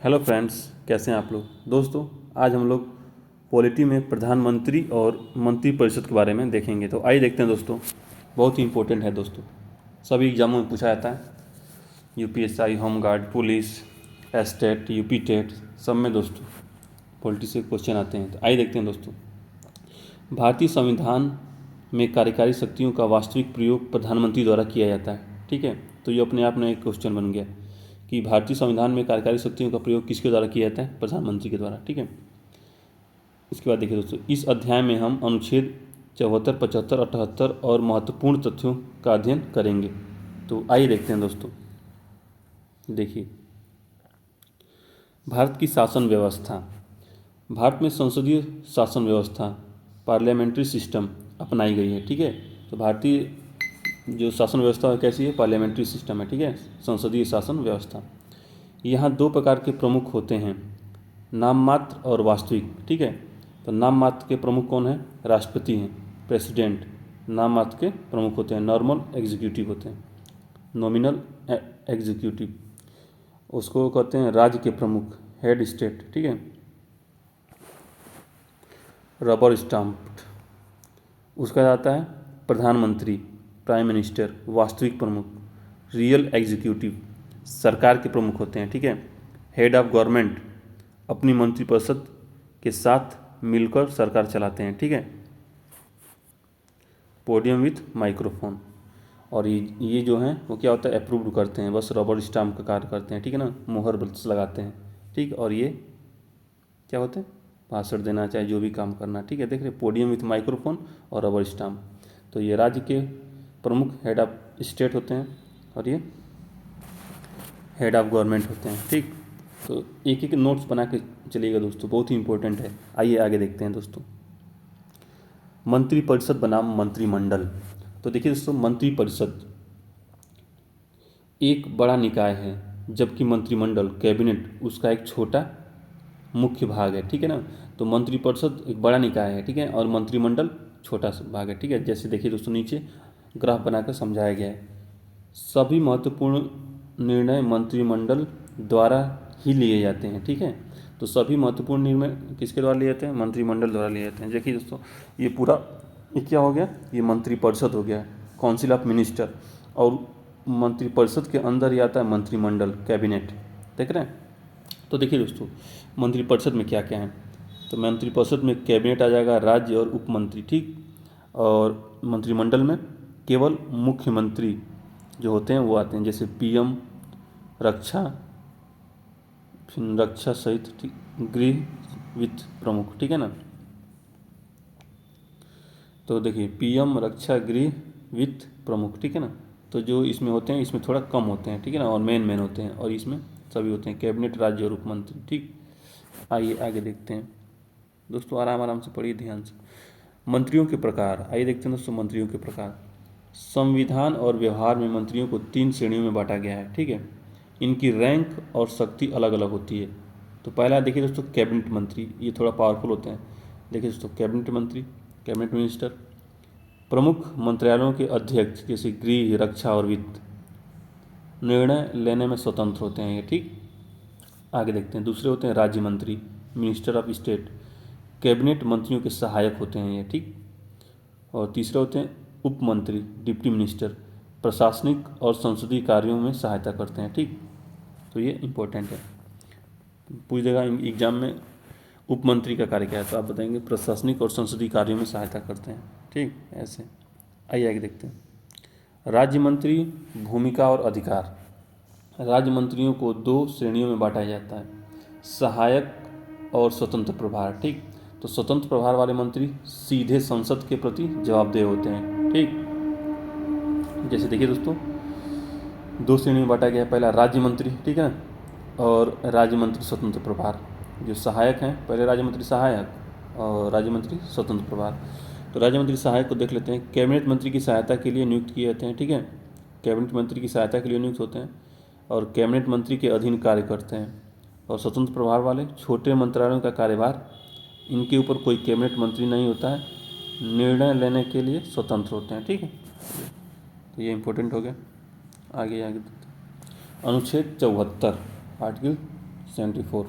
Hello friends, कैसे हैं आप लोग। दोस्तों, आज हम लोग पॉलिटी में प्रधानमंत्री और मंत्रिपरिषद के बारे में देखेंगे। तो आइए देखते हैं दोस्तों, बहुत ही इंपॉर्टेंट है दोस्तों, सभी एग्जामों में पूछा जाता है। UPSI, home guard, police, state, UP TET, सब में दोस्तों पॉलिटी से क्वेश्चन आते हैं। तो आइए देखते हैं दोस्तों, भारतीय संविधान में कार्यकारी शक्तियों का वास्तविक प्रयोग प्रधानमंत्री द्वारा किया जाता है। ठीक है, तो ये अपने आप में एक क्वेश्चन बन गया कि भारतीय संविधान में कार्यकारी शक्तियों का प्रयोग किसके द्वारा किया जाता है? प्रधानमंत्री के द्वारा। ठीक है, इसके बाद देखिए दोस्तों, इस अध्याय में हम अनुच्छेद 74, 75, 78 और महत्वपूर्ण तथ्यों का अध्ययन करेंगे। तो आइए देखते हैं दोस्तों। देखिए, भारत की शासन व्यवस्था। भारत में संसदीय शासन व्यवस्था, पार्लियामेंट्री सिस्टम अपनाई गई है। ठीक है, तो भारतीय जो शासन व्यवस्था कैसी है? पार्लियामेंट्री सिस्टम है। ठीक है, संसदीय शासन व्यवस्था। यहाँ दो प्रकार के प्रमुख होते हैं, नाम मात्र और वास्तविक। ठीक है, तो नाम मात्र के प्रमुख कौन है? राष्ट्रपति हैं, प्रेसिडेंट। नाम मात्र के प्रमुख होते हैं, नॉर्मल एग्जीक्यूटिव होते हैं, नॉमिनल एग्जीक्यूटिव। उसको कहते हैं राज्य के प्रमुख, हेड स्टेट। ठीक है, रबर स्टाम्प्ड। उसका जाता है प्रधानमंत्री, प्राइम मिनिस्टर, वास्तविक प्रमुख, रियल एग्जीक्यूटिव, सरकार के प्रमुख होते हैं। ठीक है, हेड ऑफ गवर्नमेंट, अपनी मंत्रिपरिषद के साथ मिलकर सरकार चलाते हैं। ठीक है, पोडियम विथ माइक्रोफोन। और ये जो हैं वो क्या होता है? अप्रूव करते हैं, बस रबर स्टाम्प का कार्य करते हैं। ठीक है ना, मोहर बस लगाते हैं। ठीक, और ये क्या होते हैं? भाषण देना, चाहे जो भी काम करना। ठीक है, देख रहे, पोडियम विथ माइक्रोफोन और रबर स्टाम्प। तो ये राज्य के प्रमुख हेड ऑफ स्टेट होते हैं और ये हेड ऑफ गवर्नमेंट होते हैं। ठीक, तो एक एक नोट्स बना के चलिएगा दोस्तों, बहुत ही इंपॉर्टेंट है। आइए आगे देखते हैं दोस्तों, मंत्रिपरिषद बनाम मंत्रिमंडल। तो देखिए दोस्तों, मंत्रिपरिषद एक बड़ा निकाय है, जबकि मंत्रिमंडल, कैबिनेट, उसका एक छोटा मुख्य भाग है। ठीक है ना, तो मंत्रिपरिषद एक बड़ा निकाय है। ठीक है, और मंत्रिमंडल छोटा सा भाग है। ठीक है, जैसे देखिए दोस्तों, नीचे ग्राफ बनाकर समझाया गया है। सभी महत्वपूर्ण निर्णय मंत्रिमंडल द्वारा ही लिए जाते हैं। ठीक है, तो सभी महत्वपूर्ण निर्णय किसके द्वारा लिए जाते हैं? मंत्रिमंडल द्वारा लिए जाते हैं। देखिए दोस्तों, ये पूरा ये क्या हो गया? ये मंत्रिपरिषद हो गया, काउंसिल ऑफ मिनिस्टर। और मंत्रिपरिषद के अंदर ही आता है मंत्रिमंडल, कैबिनेट। देख रहे हैं? तो देखिए दोस्तों, मंत्रिपरिषद में क्या क्या है? तो मंत्रिपरिषद में कैबिनेट आ जाएगा, राज्य और उप मंत्री। ठीक, और मंत्रिमंडल में केवल मुख्यमंत्री जो होते हैं वो आते हैं, जैसे पीएम, रक्षा, फिर रक्षा सहित, ठीक, गृह वित्त प्रमुख। ठीक है ना, तो देखिए पीएम, रक्षा, गृह, वित्त प्रमुख। ठीक है ना, तो जो इसमें होते हैं इसमें थोड़ा कम होते हैं। ठीक है ना, और मेन होते हैं, और इसमें सभी होते हैं, कैबिनेट, राज्य और उप मंत्री। ठीक, आइए आगे देखते हैं दोस्तों, आराम आराम से पढ़िए, ध्यान से। मंत्रियों के प्रकार, आइए देखते हैं दोस्तों, मंत्रियों के प्रकार। संविधान और व्यवहार में मंत्रियों को 3 श्रेणियों में बांटा गया है। ठीक है, इनकी रैंक और शक्ति अलग अलग होती है। तो पहला देखिए दोस्तों, कैबिनेट मंत्री, ये थोड़ा पावरफुल होते हैं। देखिए दोस्तों, कैबिनेट मंत्री, कैबिनेट मिनिस्टर, प्रमुख मंत्रालयों के अध्यक्ष, जैसे गृह, रक्षा और वित्त, निर्णय लेने में स्वतंत्र होते हैं ये। ठीक, आगे देखते हैं, दूसरे होते हैं राज्य मंत्री, मिनिस्टर ऑफ स्टेट, कैबिनेट मंत्रियों के सहायक होते हैं ये। ठीक, और तीसरे होते हैं उप मंत्री, डिप्टी मिनिस्टर, प्रशासनिक और संसदीय कार्यों में सहायता करते हैं। ठीक, तो ये इंपॉर्टेंट है, पूछ देगा एग्जाम में उप मंत्री का कार्य क्या है, तो आप बताएंगे प्रशासनिक और संसदीय कार्यों में सहायता करते हैं। ठीक, ऐसे। आइए आगे देखते हैं, राज्य मंत्री, भूमिका और अधिकार। राज्य मंत्रियों को 2 श्रेणियों में बांटा जाता है, सहायक और स्वतंत्र प्रभार। ठीक, तो स्वतंत्र प्रभार वाले मंत्री सीधे संसद के प्रति जवाबदेह होते हैं। ठीक, जैसे देखिए दोस्तों, 2 श्रेणी में बांटा गया है, पहला राज्य मंत्री, ठीक है, और राज्य मंत्री स्वतंत्र प्रभार। जो सहायक हैं, पहले राज्य मंत्री सहायक और राज्य मंत्री स्वतंत्र प्रभार। तो राज्य मंत्री सहायक को देख लेते हैं। कैबिनेट मंत्री की सहायता के लिए नियुक्त किए जाते हैं। ठीक है, कैबिनेट मंत्री की सहायता के लिए नियुक्त होते हैं और कैबिनेट मंत्री के अधीन कार्य करते हैं। और स्वतंत्र प्रभार वाले छोटे मंत्रालयों का कार्यभार, इनके ऊपर कोई कैबिनेट मंत्री नहीं होता है, निर्णय लेने के लिए स्वतंत्र होते हैं। ठीक है, तो ये इंपॉर्टेंट हो गया। आगे आगे अनुच्छेद 74, आर्टिकल 74।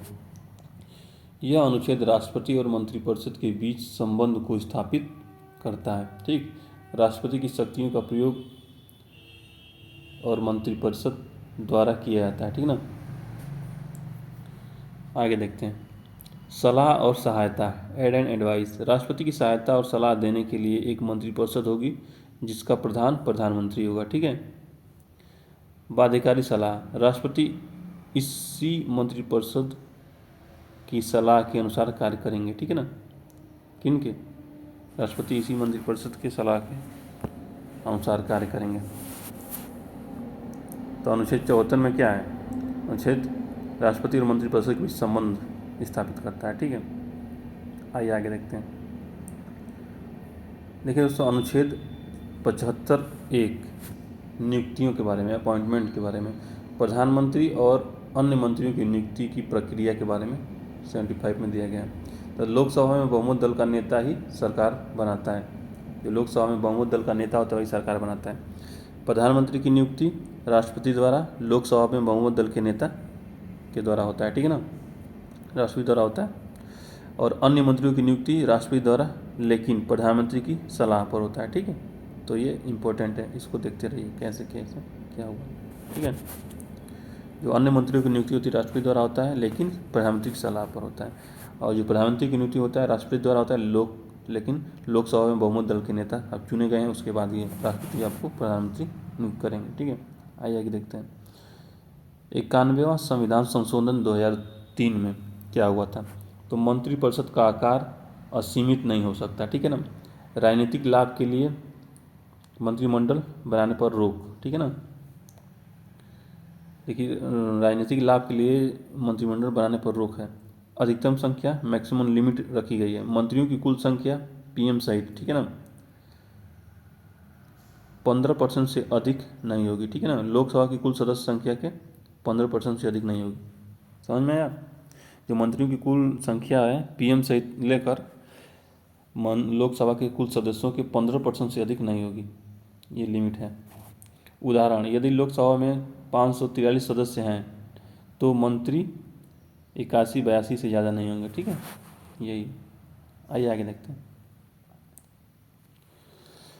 यह अनुच्छेद राष्ट्रपति और मंत्रिपरिषद के बीच संबंध को स्थापित करता है। ठीक, राष्ट्रपति की शक्तियों का प्रयोग और मंत्रिपरिषद द्वारा किया जाता है। ठीक ना। आगे देखते हैं, सलाह और सहायता, एड एंड एडवाइस। राष्ट्रपति की सहायता और सलाह देने के लिए एक मंत्रिपरिषद होगी जिसका प्रधान प्रधानमंत्री होगा। ठीक है। बाध्यकारी सलाह, राष्ट्रपति इसी मंत्रिपरिषद की सलाह के अनुसार कार्य करेंगे। ठीक है ना। किनके? राष्ट्रपति इसी मंत्रिपरिषद की सलाह के अनुसार कार्य करेंगे। तो अनुच्छेद 74 में क्या है? अनुच्छेद राष्ट्रपति और मंत्रिपरिषद के बीच संबंध स्थापित करता है। ठीक है। आइए आगे देखते हैं। देखिए दोस्तों, अनुच्छेद 75(1) नियुक्तियों के बारे में, अपॉइंटमेंट के बारे में, प्रधानमंत्री और अन्य मंत्रियों की नियुक्ति की प्रक्रिया के बारे में 75 में दिया गया है। तो लोकसभा में बहुमत दल का नेता ही सरकार बनाता है। जो लोकसभा में बहुमत दल का नेता होता है वही सरकार बनाता है। प्रधानमंत्री की नियुक्ति राष्ट्रपति द्वारा, लोकसभा में बहुमत दल के नेता के द्वारा होता है। ठीक है ना, राष्ट्रपति द्वारा होता है। और अन्य मंत्रियों की नियुक्ति राष्ट्रपति द्वारा, लेकिन प्रधानमंत्री की सलाह पर होता है। ठीक है। तो ये इम्पोर्टेंट है, इसको देखते रहिए कैसे कैसे क्या होगा। ठीक है। जो अन्य मंत्रियों की नियुक्ति होती है राष्ट्रपति द्वारा होता है, लेकिन प्रधानमंत्री की सलाह पर होता है। और जो प्रधानमंत्री की नियुक्ति होता है राष्ट्रपति द्वारा होता है, लेकिन लोकसभा में बहुमत दल के नेता अब चुने गए हैं, उसके बाद ये राष्ट्रपति आपको प्रधानमंत्री नियुक्त करेंगे। ठीक है। आइए आगे देखते हैं। 91वां संविधान संशोधन 2003 में क्या हुआ था? तो मंत्रिपरिषद का आकार असीमित नहीं हो सकता। ठीक है ना। राजनीतिक लाभ के लिए मंत्रिमंडल बनाने पर रोक। ठीक है ना। देखिए, राजनीतिक लाभ के लिए मंत्रिमंडल बनाने पर रोक है। अधिकतम संख्या, मैक्सिमम लिमिट रखी गई है। मंत्रियों की कुल संख्या पीएम सहित, ठीक है ना, 15% से अधिक नहीं होगी। ठीक है ना। लोकसभा की कुल सदस्य संख्या के 15% से अधिक नहीं होगी। समझ में आया? जो मंत्रियों की कुल संख्या है पीएम सहित लेकर लोकसभा के कुल सदस्यों के 15% से अधिक नहीं होगी, ये लिमिट है। उदाहरण, यदि लोकसभा में 543 सदस्य हैं तो मंत्री 81-82 से ज़्यादा नहीं होंगे। ठीक है, यही। आइए आगे देखते हैं।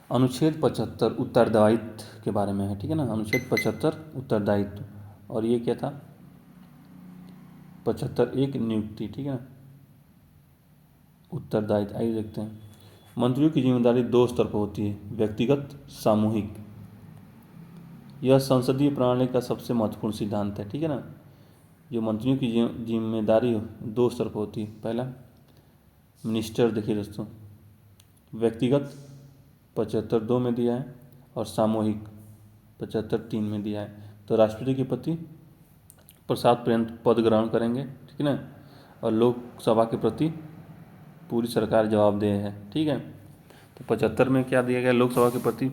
अनुच्छेद 75 उत्तरदायित्व के बारे में है। ठीक है ना। अनुच्छेद 75 उत्तरदायित्व, और ये क्या था? 75(1) नियुक्ति। ठीक है ना। उत्तरदायित्व, आइए देखते हैं। मंत्रियों की जिम्मेदारी 2 स्तर पर होती है, व्यक्तिगत, सामूहिक। यह संसदीय प्रणाली का सबसे महत्वपूर्ण सिद्धांत है। ठीक है ना। जो मंत्रियों की जिम्मेदारी 2 स्तर पर होती है। पहला मिनिस्टर, देखिए दोस्तों, व्यक्तिगत 75(2) में दिया है, और सामूहिक 75(3) में दिया है। तो राष्ट्रपति के प्रति प्रसाद पर्यंत पद ग्रहण करेंगे। ठीक है ना। और लोकसभा के प्रति पूरी सरकार जवाबदेह है। ठीक है। तो 75 में क्या दिया गया? लोकसभा के प्रति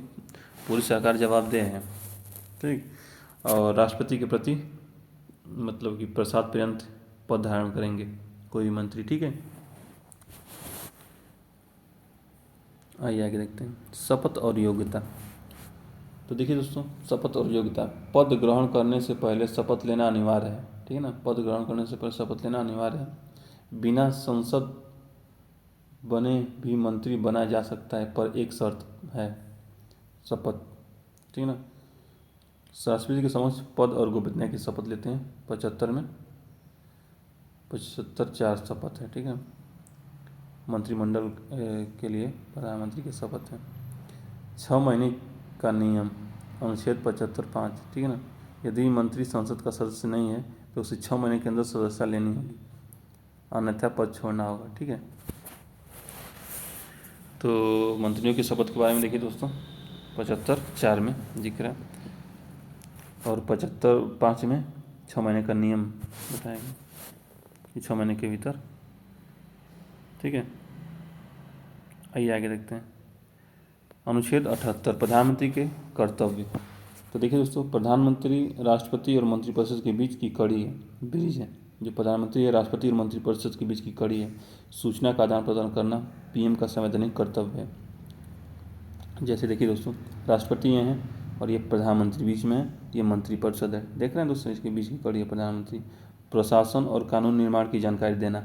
पूरी सरकार जवाबदेह है। ठीक। और राष्ट्रपति के प्रति मतलब कि प्रसाद पर्यंत पद धारण करेंगे कोई भी मंत्री। ठीक है। आइए आगे देखते हैं। शपथ और योग्यता। तो देखिए दोस्तों, शपथ और योग्यता, पद ग्रहण करने से पहले शपथ लेना अनिवार्य है। ठीक है ना। पद ग्रहण करने से पहले शपथ लेना अनिवार्य है। बिना संसद बने भी मंत्री बना जा सकता है, पर एक शर्त है, शपथ। ठीक है ना। राष्ट्रपति के समक्ष पद और गोपनीयता की शपथ लेते हैं 75 में। 75 4 शपथ है। ठीक है। मंत्रिमंडल के लिए प्रधानमंत्री की शपथ है। 6 महीने का नियम, अनुच्छेद 75(5). ठीक है ना। यदि मंत्री संसद का सदस्य नहीं है तो उसे 6 महीने के अंदर सदस्यता लेनी होगी, अन्यथा पद छोड़ना होगा। ठीक है। तो मंत्रियों की शपथ के बारे में देखिए दोस्तों, 75(4) में जिक्र है, और 75(5) में 6 महीने का नियम बताएंगे कि 6 महीने के भीतर। ठीक है। आइए आगे देखते हैं। अनुच्छेद 78 प्रधानमंत्री के कर्तव्य। तो देखिए दोस्तों, प्रधानमंत्री राष्ट्रपति और मंत्रिपरिषद के बीच की कड़ी है, ब्रिज है। जो प्रधानमंत्री है राष्ट्रपति और मंत्रिपरिषद के बीच की कड़ी है। सूचना का आदान प्रदान करना पीएम का संवैधानिक कर्तव्य है। जैसे देखिए दोस्तों, राष्ट्रपति ये हैं और ये प्रधानमंत्री बीच में है, ये मंत्रिपरिषद है। देख रहे हैं दोस्तों, इसके बीच की कड़ी है प्रधानमंत्री प्रशासन और कानून निर्माण की जानकारी देना।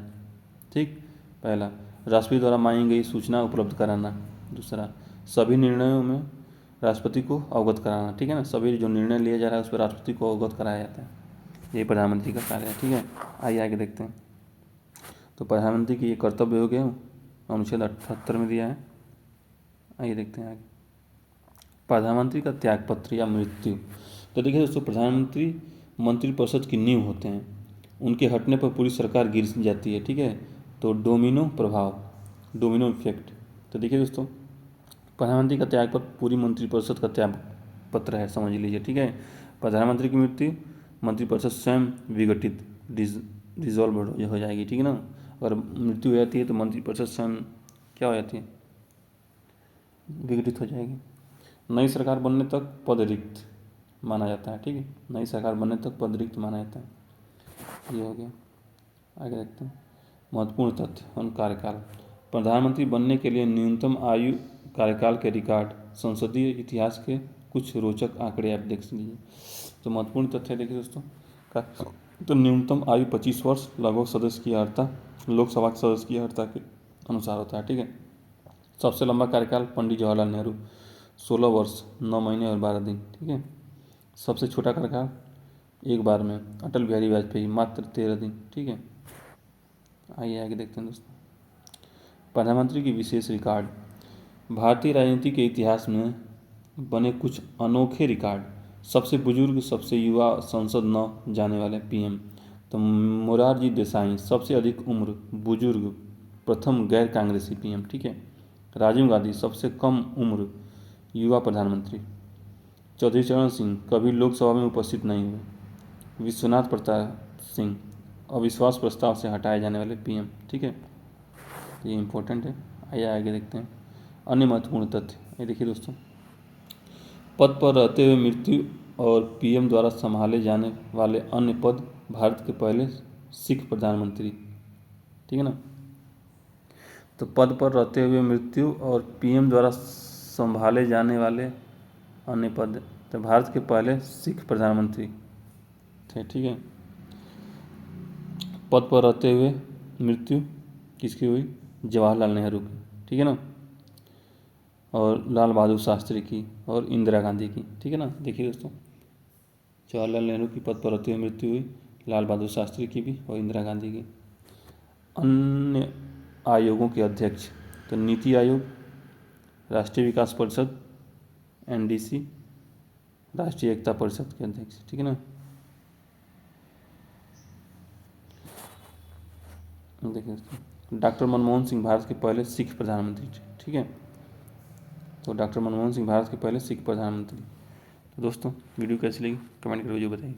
ठीक, पहला राष्ट्रपति द्वारा मांगी गई सूचना उपलब्ध कराना। दूसरा सभी निर्णयों में राष्ट्रपति को अवगत कराना। ठीक है ना, सभी जो निर्णय लिया जा रहा है उस पर राष्ट्रपति को अवगत कराया जाता है। ये प्रधानमंत्री का कार्य है। ठीक है, आइए आगे देखते हैं। तो प्रधानमंत्री की ये कर्तव्य हो गया, अनुच्छेद 78 में दिया है। आइए देखते हैं आगे। प्रधानमंत्री का त्यागपत्र या मृत्यु। तो देखिए दोस्तों, प्रधानमंत्री मंत्रिपरिषद की नींव होते हैं, उनके हटने पर पूरी सरकार गिर जाती है। ठीक है, तो डोमिनो प्रभाव, डोमिनो इफेक्ट। तो देखिए दोस्तों, प्रधानमंत्री का त्यागपत्र पूरी मंत्रिपरिषद का त्याग पत्र है, समझ लीजिए। ठीक है, प्रधानमंत्री की मृत्यु मंत्रिपरिषद स्वयं विघटित डिजॉल्व हो जाएगी। ठीक है ना, अगर मृत्यु हो जाती है तो मंत्रिपरिषद स्वयं क्या हो जाती है, विघटित हो जाएगी। नई सरकार बनने तक पद रिक्त माना जाता है। ठीक है, नई सरकार बनने तक पद रिक्त माना जाता है। ये हो गया, आगे देखते हैं। महत्वपूर्ण तथ्य और कार्यकाल। प्रधानमंत्री बनने के लिए न्यूनतम आयु कार्यकाल के रिकॉर्ड, संसदीय इतिहास के कुछ रोचक आंकड़े आप देख लीजिए। तो महत्वपूर्ण तथ्य देखिए दोस्तों, तो न्यूनतम आयु 25 वर्ष लगभग सदस्य की अर्हता, लोकसभा के सदस्य की अर्हता के अनुसार होता है। ठीक है, सबसे लंबा कार्यकाल पंडित जवाहरलाल नेहरू 16 वर्ष 9 महीने और 12 दिन। ठीक है, सबसे छोटा कार्यकाल एक बार में अटल बिहारी वाजपेयी मात्र 13 दिन। ठीक है, आइए आगे देखते हैं दोस्तों। प्रधानमंत्री की विशेष रिकॉर्ड। भारतीय राजनीति के इतिहास में बने कुछ अनोखे रिकॉर्ड। सबसे बुजुर्ग, सबसे युवा संसद न जाने वाले पीएम तो मोरारजी देसाई, सबसे अधिक उम्र बुजुर्ग प्रथम गैर कांग्रेसी पीएम। ठीक है, राजीव गांधी सबसे कम उम्र युवा प्रधानमंत्री। चौधरी चरण सिंह कभी लोकसभा में उपस्थित नहीं हुए। विश्वनाथ प्रताप सिंह अविश्वास प्रस्ताव से हटाए जाने वाले पीएम। ठीक है, ये इम्पोर्टेंट है। आइए आगे देखते हैं अन्य महत्वपूर्ण तथ्य। ये देखिए दोस्तों, पद पर रहते हुए मृत्यु और पीएम द्वारा संभाले जाने वाले अन्य पद भारत के पहले सिख प्रधानमंत्री। ठीक है ना, तो पद पर रहते हुए मृत्यु और पीएम द्वारा संभाले जाने वाले अन्य पद, तो भारत के पहले सिख प्रधानमंत्री थे। ठीक है, पद पर रहते हुए मृत्यु किसकी हुई, जवाहरलाल नेहरू की। ठीक है ना, और लाल बहादुर शास्त्री की और इंदिरा गांधी की। ठीक है ना, देखिए दोस्तों, जवाहरलाल नेहरू की पद पर रहते हुए मृत्यु हुई, लाल बहादुर शास्त्री की भी और इंदिरा गांधी की। अन्य आयोगों के अध्यक्ष, तो नीति आयोग, राष्ट्रीय विकास परिषद एनडीसी, राष्ट्रीय एकता परिषद के अध्यक्ष। ठीक है ना, देखिए डॉक्टर मनमोहन सिंह भारत के पहले सिख प्रधानमंत्री थे। ठीक है, तो डॉक्टर मनमोहन सिंह भारत के पहले सिख प्रधानमंत्री। तो दोस्तों, वीडियो कैसी लगी कमेंट करके जो बताइए।